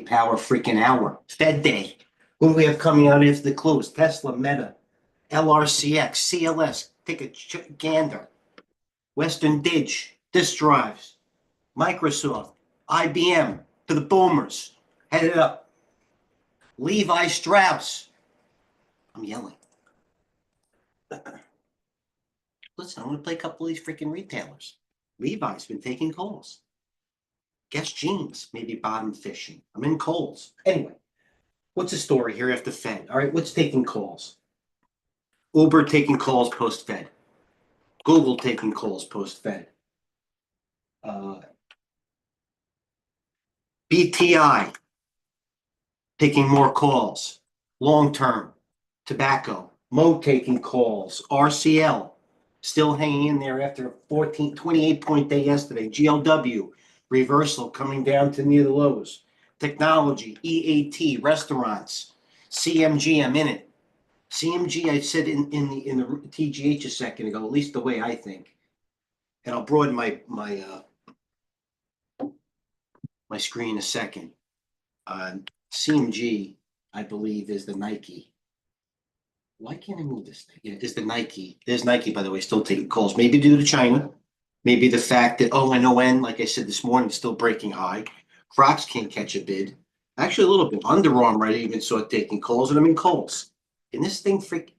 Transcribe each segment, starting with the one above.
power freaking hour. Fed day. Who do we have coming out after the close? Tesla, Meta, LRCX, CLS. Take a gander. Western Dig, disk drives, Microsoft, IBM, to the boomers. Headed up. Levi Strauss. I'm yelling. Listen, I'm going to play a couple of these freaking retailers. Levi's been taking calls. Guess Jeans, maybe bottom fishing. I'm in Kohl's. Anyway, what's the story here after Fed? All right, what's taking calls? Uber taking calls post-Fed. Google taking calls post-Fed. BTI taking more calls. Long-term. Tobacco. Mo taking calls. RCL still hanging in there after a 28-point day yesterday. GLW. Reversal coming down to near the lows. Technology, EAT, restaurants, CMG, I'm in it. CMG, I said in the TGH a second ago, at least the way I think. And I'll broaden my screen a second. CMG, I believe, is the Nike. Why can't I move this thing? Yeah, it is the Nike. There's Nike, by the way, still taking calls. Maybe due to China. Maybe the fact that ONON, like I said this morning, still breaking high. Crocs can't catch a bid. Actually, a little bit. Under Armour, I even saw it taking calls, and I'm in Kohl's. And this thing freaking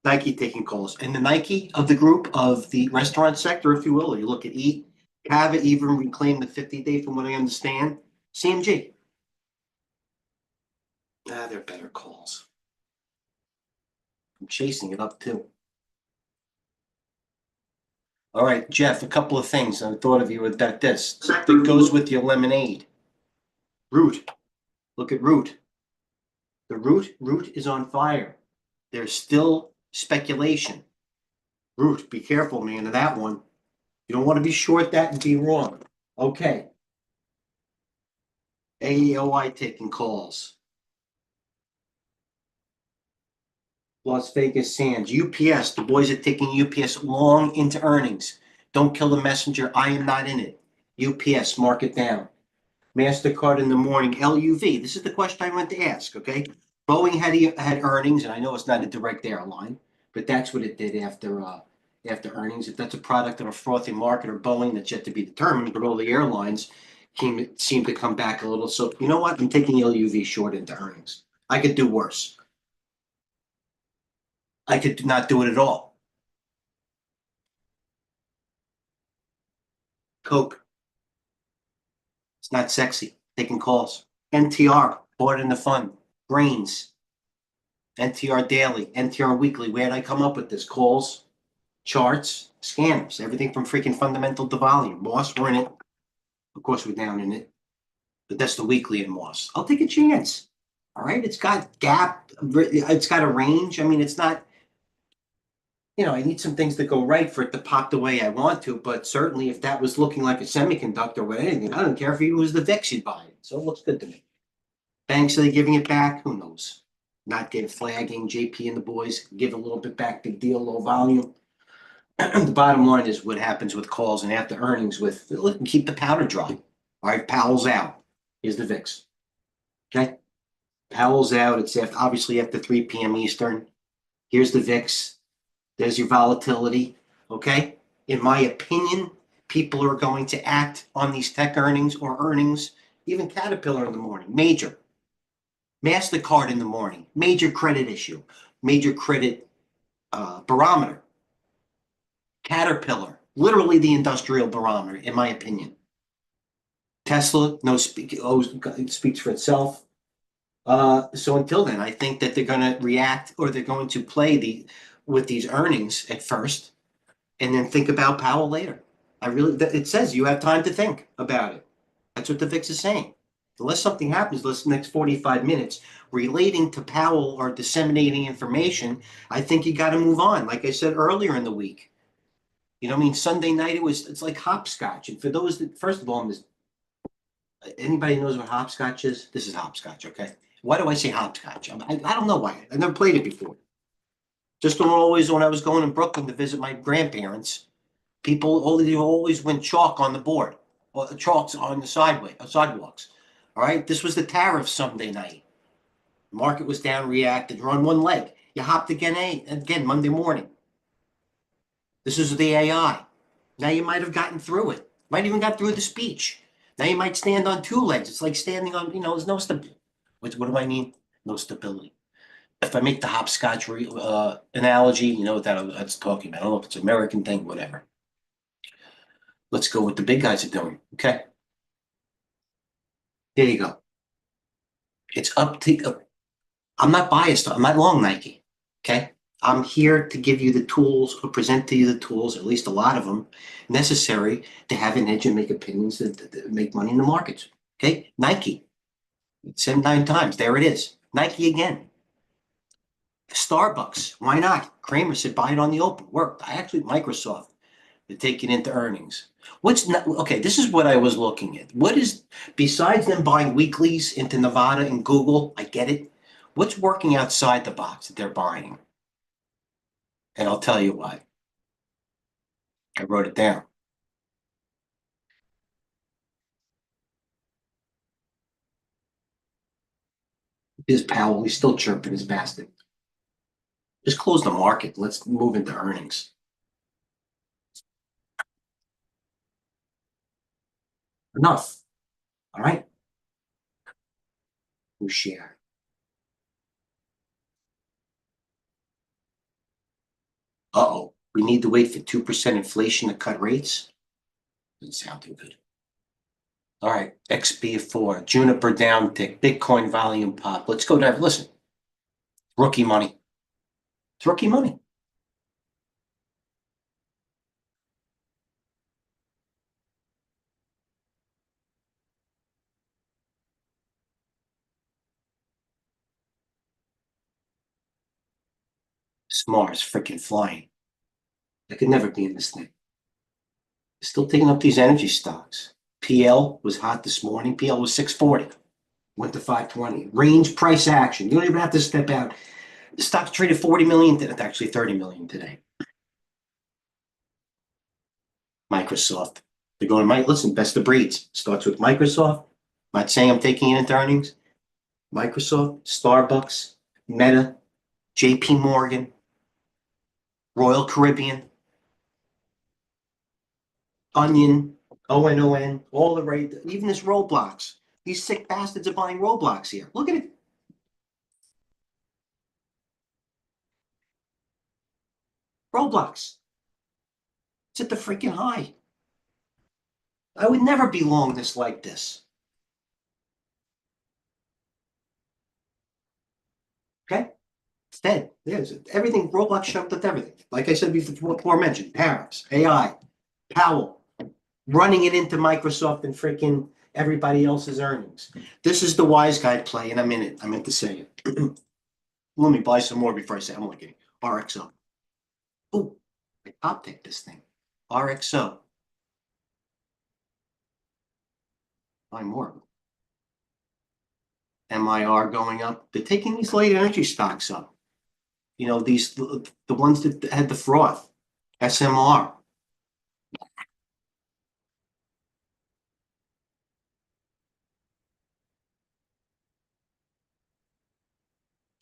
Nike taking calls. And the Nike of the group of the restaurant sector, if you will, you look at Eat, Cava even reclaimed the 50-day from what I understand. CMG. They're better calls. I'm chasing it up too. All right, Jeff, a couple of things. I thought of you with that. This that goes with your lemonade. Root. Look at Root. The Root is on fire. There's still speculation. Root, be careful, man, of that one. You don't want to be short that and be wrong. Okay. AEOI taking calls. Las Vegas Sands, UPS, the boys are taking UPS long into earnings. Don't kill the messenger. I am not in it. UPS, mark it down. MasterCard in the morning, LUV. This is the question I went to ask, okay? Boeing had earnings, and I know it's not a direct airline, but that's what it did after earnings. If that's a product of a frothy market or Boeing, that's yet to be determined, but all the airlines seemed to come back a little. So you know what? I'm taking LUV short into earnings. I could do worse. I could not do it at all. Coke. It's not sexy. Taking calls. NTR. Bought in the fund. Grains. NTR daily. NTR weekly. Where did I come up with this? Calls, charts, scanners. Everything from freaking fundamental to volume. Moss, we're in it. Of course, we're down in it. But that's the weekly in Moss. I'll take a chance. All right. It's got gap. It's got a range. I mean, it's not. I need some things to go right for it to pop the way I want to, but certainly if that was looking like a semiconductor with anything, I don't care if it was the VIX you'd buy it. So it looks good to me. Banks, are they giving it back? Who knows? Not getting flagging. JP and the boys give a little bit back. Big deal, low volume. The bottom line is what happens with calls and after earnings keep the powder dry. All right, Powell's out. Here's the VIX. Okay? Powell's out. It's obviously after 3 p.m. Eastern. Here's the VIX. There's your volatility, okay? In my opinion, people are going to act on these tech earnings or earnings, even Caterpillar in the morning, major. MasterCard in the morning, major credit issue, major credit barometer. Caterpillar, literally the industrial barometer, in my opinion. Tesla, speaks for itself. So until then, I think that they're going to react or they're going to play with these earnings at first, and then think about Powell later. It says you have time to think about it. That's what the VIX is saying. Unless something happens, the next 45 minutes relating to Powell or disseminating information, I think you got to move on. Like I said earlier in the week, Sunday night it's like hopscotch. And for those that, first of all, anybody knows what hopscotch is? This is hopscotch, okay? Why do I say hopscotch? I don't know why. I've never played it before. Just when I was going to Brooklyn to visit my grandparents, people always went chalk on the board. or the chalks on the sidewalks. All right, this was the tariff Sunday night. The market was down, reacted. You're on one leg. You hopped again Monday morning. This is the AI. Now you might have gotten through it. Might even got through the speech. Now you might stand on two legs. It's like standing on, there's no stability. What do I mean? No stability. If I make the hopscotch analogy, you know what that's talking about. I don't know if it's an American thing, whatever. Let's go with the big guys are doing. Okay. There you go. It's up to, I'm not biased. I'm not long Nike. Okay. I'm here to give you the tools or present to you the tools, at least a lot of them, necessary to have an edge and make opinions that make money in the markets. Okay. Nike. 7, 9 times. There it is. Nike again. Starbucks. Why not? Kramer said buy it on the open. Worked. Microsoft. To take it into earnings. Okay, this is what I was looking at. What is, besides them buying weeklies into Nevada and Google, I get it. What's working outside the box that they're buying? And I'll tell you why. I wrote it down. Here's Powell. He's still chirping his bastard. Just close the market. Let's move into earnings. Enough. All right. New share. Uh-oh. We need to wait for 2% inflation to cut rates? Doesn't sound too good. All right. XB4. Juniper down tick. Bitcoin volume pop. Let's go down. Listen. Rookie money. It's rookie money. Smart's freaking flying. They could never be in this thing. Still taking up these energy stocks. PL was hot this morning. PL was 640. Went to 520. Range price action. You don't even have to step out. The stock's traded 40 million. It's actually 30 million today. Microsoft. They're going, listen, best of breeds. Starts with Microsoft. I'm not saying I'm taking it into earnings. Microsoft, Starbucks, Meta, JP Morgan, Royal Caribbean, Onion, ONON, all the right, even this Roblox. These sick bastards are buying Roblox here. Look at it. Roblox. It's at the freaking high. I would never be long this like this. Okay? It's dead. There's everything. Roblox jumped at everything. Like I said before mentioned, tariffs, AI, Powell, running it into Microsoft and freaking everybody else's earnings. This is the wise guy play, and I'm in it. I meant to say it. Let me buy some more before I say I'm looking. RXO. Oh, I top tick this thing. RXO. Buy more. MIR going up. They're taking these late energy stocks up. These the ones that had the froth. SMR.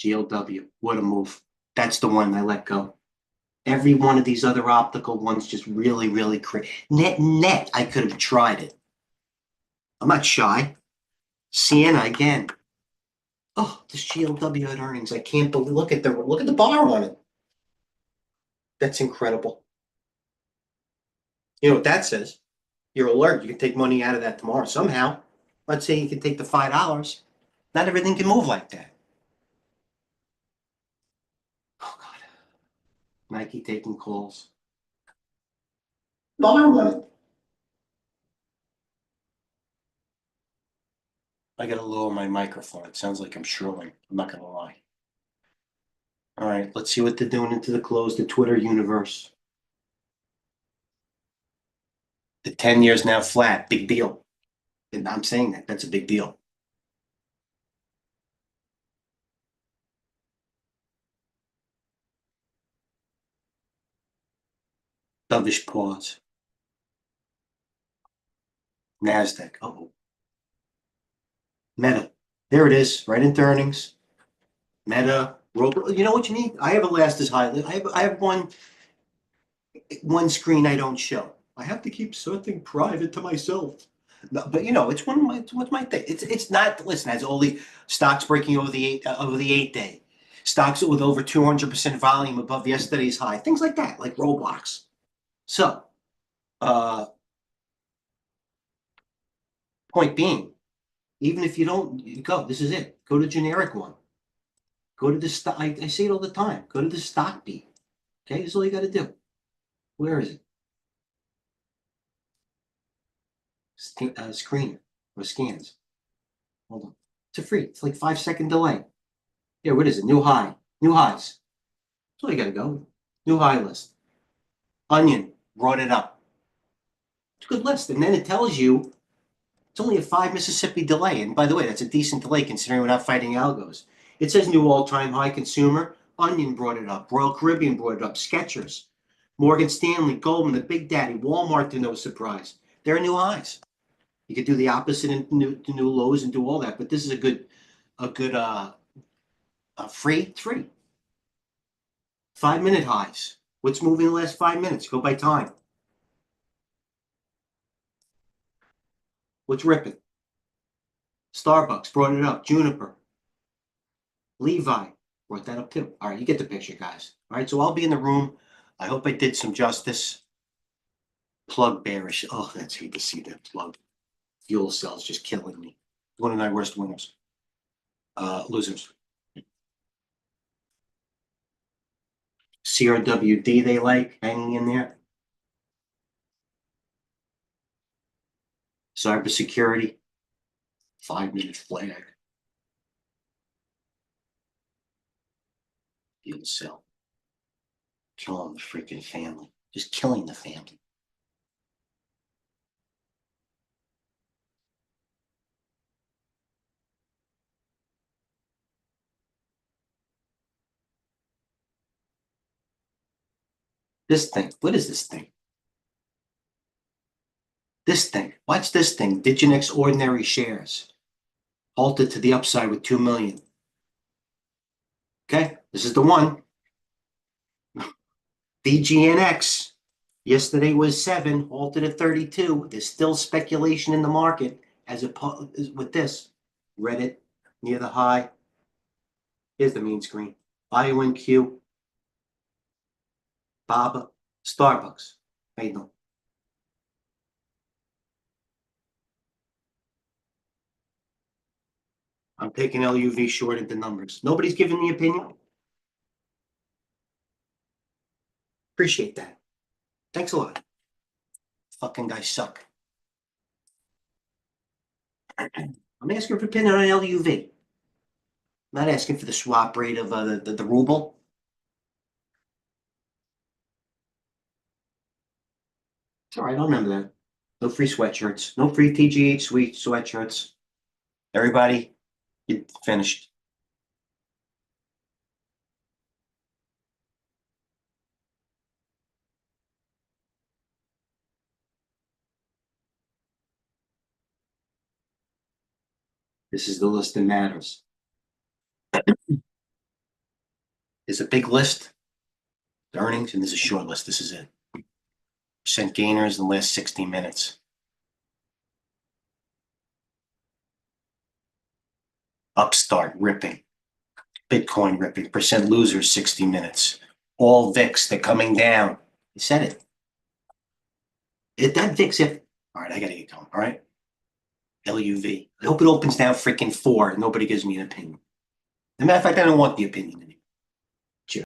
GLW. What a move. That's the one I let go. Every one of these other optical ones just really, really crazy. Net, I could have tried it. I'm not shy. Sienna again. Oh, this GLW at earnings. I can't believe. Look at the bar on it. That's incredible. You know what that says? You're alert. You can take money out of that tomorrow somehow. Let's say you can take the $5. Not everything can move like that. Oh God. Nike taking calls. Bar on it. I gotta lower my microphone. It sounds like I'm shrilling. I'm not gonna lie. All right, let's see what they're doing into the close, the Twitter universe. The 10 years now flat. Big deal. And I'm saying that. That's a big deal. Dovish pause. NASDAQ. Oh, Meta. There it is, right into earnings. Meta. You know what you need? I have a last as high. I have one screen I don't show. I have to keep something private to myself. No, but it's one of my what's my thing. It's not. Listen, as all the stocks breaking over the 8 day, stocks with over 200% volume above yesterday's high, things like that, like Roblox. So, point being, even if you don't go, this is it. Go to generic one. Go to the stock. I say it all the time. Go to the stock beat. Okay, that's all you got to do. Where is it? Screen or scans. Hold on. It's a free. It's like 5 second delay. Yeah, what is it? New high. New highs. That's all you got to go. New high list. Onion brought it up. It's a good list. And then it tells you it's only a 5 Mississippi delay. And by the way, that's a decent delay considering we're not fighting algos. It says new all-time high consumer. Onion brought it up. Royal Caribbean brought it up. Skechers. Morgan Stanley, Goldman, the Big Daddy, Walmart to no surprise. They're new highs. You could do the opposite and new lows and do all that. But this is a good free. 5 minute highs. What's moving in the last 5 minutes? Go by time. What's ripping? Starbucks brought it up. Juniper. Levi brought that up too. All right, you get the picture, guys. All right, so I'll be in the room. I hope I did some justice. Plug bearish. Oh, that's hate to see that plug. Fuel cells just killing me. One of my worst winners. Losers. CRWD they like hanging in there. Cybersecurity. 5 minute flag. Fuel cell. Killing the freaking family. Just killing the family. This thing. What is this thing? This thing. Watch this thing. Diginex ordinary shares. Halted to the upside with 2 million. Okay, this is the one. DGNX. Yesterday was 7, halted at 32. There's still speculation in the market as opposed with this. Reddit near the high. Here's the main screen. IONQ. Baba. Starbucks. Made them. I'm taking LUV short into numbers. Nobody's giving me opinion. Appreciate that. Thanks a lot. Fucking guys suck. I'm asking for opinion on LUV. I'm not asking for the swap rate of the ruble. It's all right. I remember that. No free sweatshirts. No free TGH sweet sweatshirts. Everybody, you finished. This is the list that matters. There's a big list, the earnings, and there's a short list. This is it. Percent gainers in the last 60 minutes. Upstart ripping. Bitcoin ripping. Percent losers 60 minutes. All VIX, they're coming down. You said it. That VIX, all right, I gotta get going. All right. LUV. I hope it opens down freaking 4 and nobody gives me an opinion. As a matter of fact, I don't want the opinion anymore.